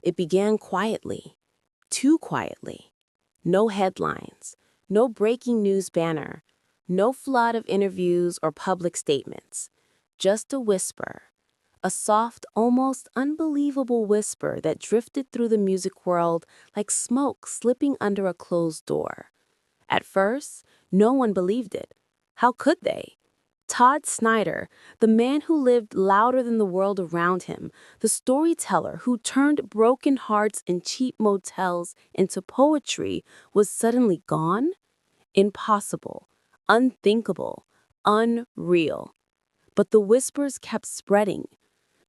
It began quietly, too quietly. No headlines, no breaking news banner, no flood of interviews or public statements. Just a whisper, a soft, almost unbelievable whisper that drifted through the music world like smoke slipping under a closed door. At first, no one believed it. How could they? Todd Snider, the man who lived louder than the world around him, the storyteller who turned broken hearts in cheap motels into poetry, was suddenly gone? Impossible, unthinkable, unreal. But the whispers kept spreading.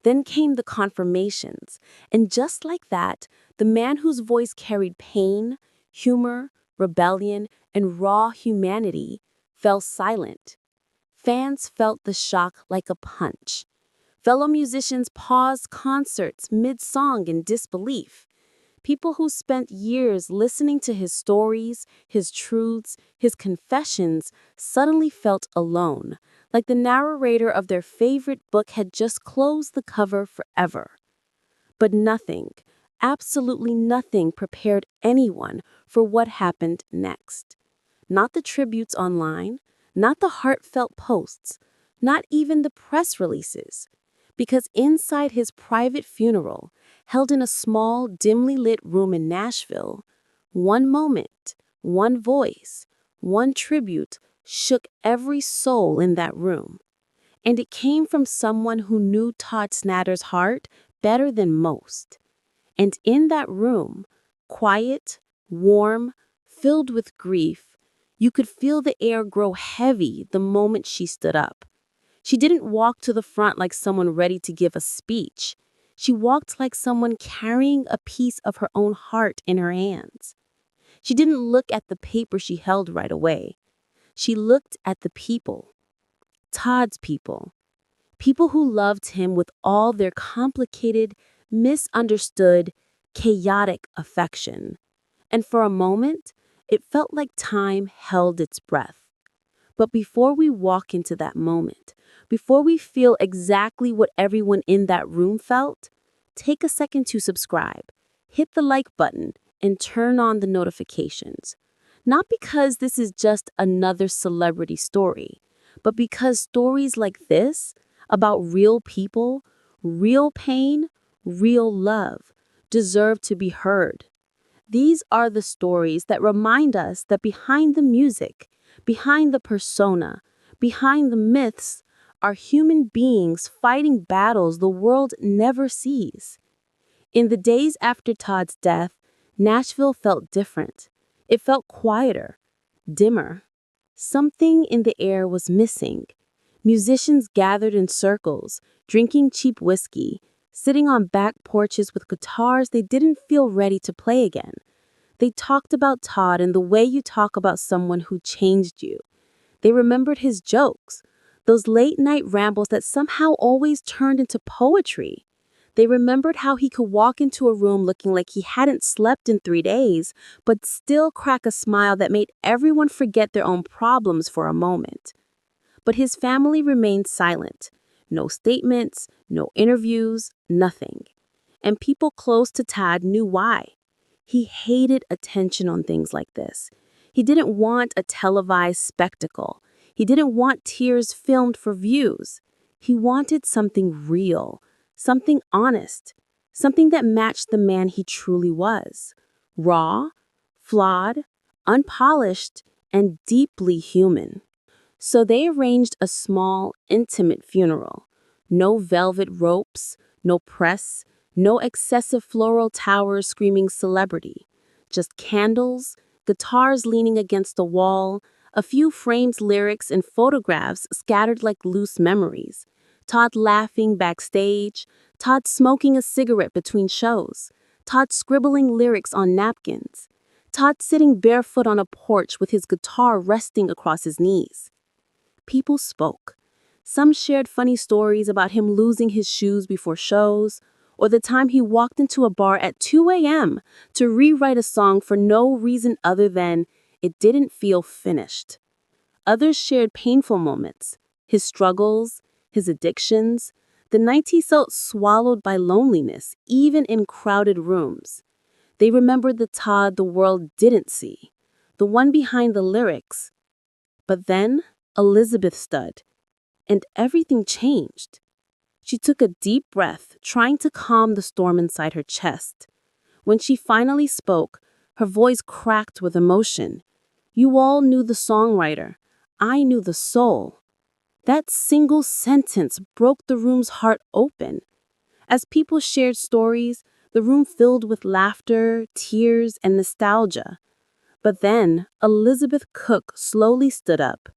Then came the confirmations, and just like that, the man whose voice carried pain, humor, rebellion, and raw humanity fell silent. Fans felt the shock like a punch. Fellow musicians paused concerts mid-song in disbelief. People who spent years listening to his stories, his truths, his confessions, suddenly felt alone, like the narrator of their favorite book had just closed the cover forever. But nothing, absolutely nothing prepared anyone for what happened next. Not the tributes online, not the heartfelt posts, not even the press releases. Because inside his private funeral, held in a small, dimly lit room in Nashville, one moment, one voice, one tribute shook every soul in that room. And it came from someone who knew Todd Snider's heart better than most. And in that room, quiet, warm, filled with grief, you could feel the air grow heavy the moment she stood up. She didn't walk to the front like someone ready to give a speech. She walked like someone carrying a piece of her own heart in her hands. She didn't look at the paper she held right away. She looked at the people. Todd's people. People who loved him with all their complicated, misunderstood, chaotic affection. And for a moment, it felt like time held its breath. But before we walk into that moment, before we feel exactly what everyone in that room felt, take a second to subscribe, hit the like button, and turn on the notifications. Not because this is just another celebrity story, but because stories like this, about real people, real pain, real love, deserve to be heard. These are the stories that remind us that behind the music, behind the persona, behind the myths, are human beings fighting battles the world never sees. In the days after Todd's death, Nashville felt different. It felt quieter, dimmer. Something in the air was missing. Musicians gathered in circles, drinking cheap whiskey, sitting on back porches with guitars they didn't feel ready to play again. They talked about Todd in the way you talk about someone who changed you. They remembered his jokes, those late-night rambles that somehow always turned into poetry. They remembered how he could walk into a room looking like he hadn't slept in 3 days, but still crack a smile that made everyone forget their own problems for a moment. But his family remained silent. No statements, no interviews, nothing. And people close to Todd knew why. He hated attention on things like this. He didn't want a televised spectacle. He didn't want tears filmed for views. He wanted something real, something honest, something that matched the man he truly was. Raw, flawed, unpolished, and deeply human. So they arranged a small, intimate funeral. No velvet ropes, no press, no excessive floral towers screaming celebrity. Just candles, guitars leaning against the wall, a few framed lyrics and photographs scattered like loose memories. Todd laughing backstage, Todd smoking a cigarette between shows, Todd scribbling lyrics on napkins, Todd sitting barefoot on a porch with his guitar resting across his knees. People spoke. Some shared funny stories about him losing his shoes before shows, or the time he walked into a bar at 2 a.m. to rewrite a song for no reason other than it didn't feel finished. Others shared painful moments, his struggles, his addictions, The nights he felt swallowed by loneliness, even in crowded rooms. They remembered the Todd the world didn't see, the one behind the lyrics. But then Elizabeth stood, and everything changed. She took a deep breath, trying to calm the storm inside her chest. When she finally spoke, her voice cracked with emotion. You all knew the songwriter. I knew the soul. That single sentence broke the room's heart open. As people shared stories, the room filled with laughter, tears, and nostalgia. But then Elizabeth Cook slowly stood up.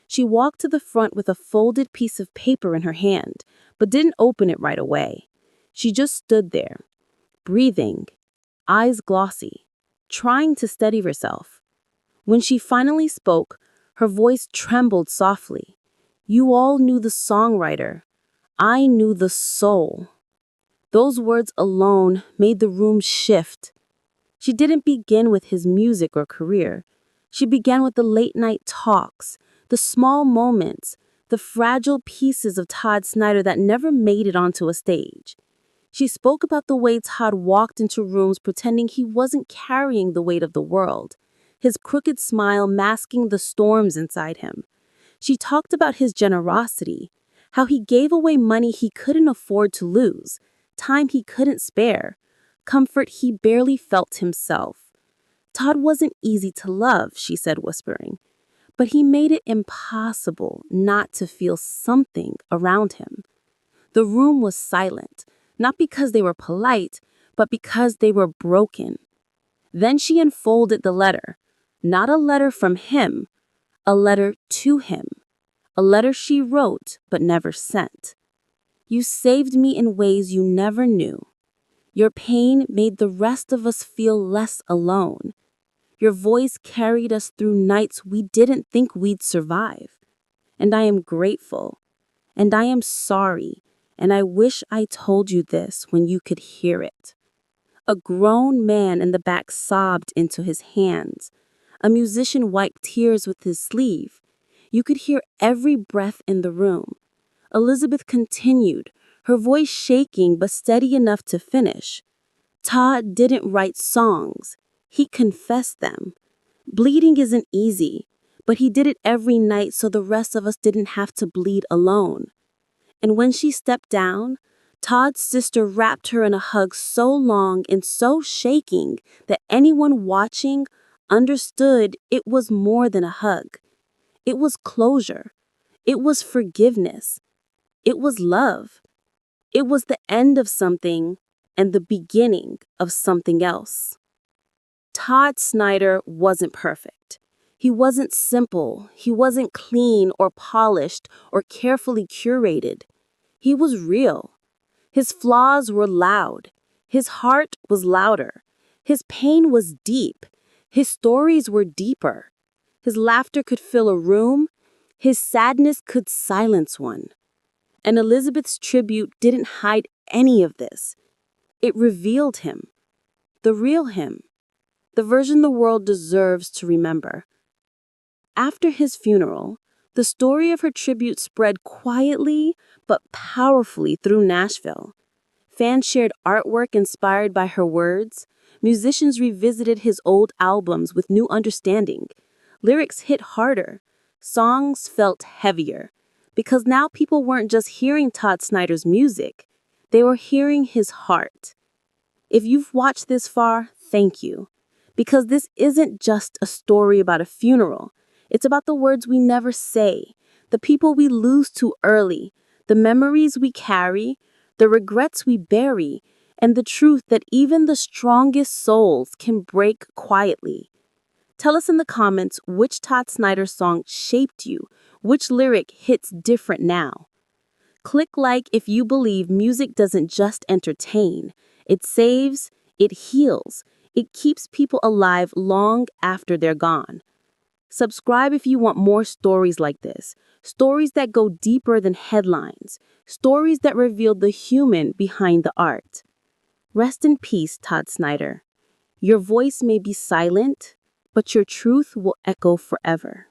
She walked to the front with a folded piece of paper in her hand, but didn't open it right away. She just stood there, breathing, eyes glossy, trying to steady herself. When she finally spoke, her voice trembled softly. You all knew the songwriter. I knew the soul. Those words alone made the room shift. She didn't begin with his music or career. She began with the late-night talks, the small moments, the fragile pieces of Todd Snider that never made it onto a stage. She spoke about the way Todd walked into rooms pretending he wasn't carrying the weight of the world, his crooked smile masking the storms inside him. She talked about his generosity, how he gave away money he couldn't afford to lose, time he couldn't spare, comfort he barely felt himself. Todd wasn't easy to love, she said, whispering, but he made it impossible not to feel something around him. The room was silent, not because they were polite, but because they were broken. Then she unfolded the letter, not a letter from him, a letter to him, a letter she wrote but never sent. You saved me in ways you never knew. Your pain made the rest of us feel less alone. Your voice carried us through nights we didn't think we'd survive. And I am grateful. And I am sorry. And I wish I told you this when you could hear it. A grown man in the back sobbed into his hands. A musician wiped tears with his sleeve. You could hear every breath in the room. Elizabeth continued, her voice shaking but steady enough to finish. Todd didn't write songs. He confessed them. Bleeding isn't easy, but he did it every night so the rest of us didn't have to bleed alone. And when she stepped down, Todd's sister wrapped her in a hug so long and so shaking that anyone watching understood it was more than a hug. It was closure. It was forgiveness. It was love. It was the end of something and the beginning of something else. Todd Snider wasn't perfect. He wasn't simple. He wasn't clean or polished or carefully curated. He was real. His flaws were loud. His heart was louder. His pain was deep. His stories were deeper. His laughter could fill a room. His sadness could silence one. And Elizabeth's tribute didn't hide any of this. It revealed him. The real him. The version the world deserves to remember. After his funeral, the story of her tribute spread quietly but powerfully through Nashville. Fans shared artwork inspired by her words. Musicians revisited his old albums with new understanding. Lyrics hit harder. Songs felt heavier. Because now people weren't just hearing Todd Snider's music. They were hearing his heart. If you've watched this far, thank you. Because this isn't just a story about a funeral. It's about the words we never say, the people we lose too early, the memories we carry, the regrets we bury, and the truth that even the strongest souls can break quietly. Tell us in the comments which Todd Snider song shaped you, which lyric hits different now. Click like if you believe music doesn't just entertain. It saves, it heals, it keeps people alive long after they're gone. Subscribe if you want more stories like this, stories that go deeper than headlines, stories that reveal the human behind the art. Rest in peace, Todd Snider. Your voice may be silent, but your truth will echo forever.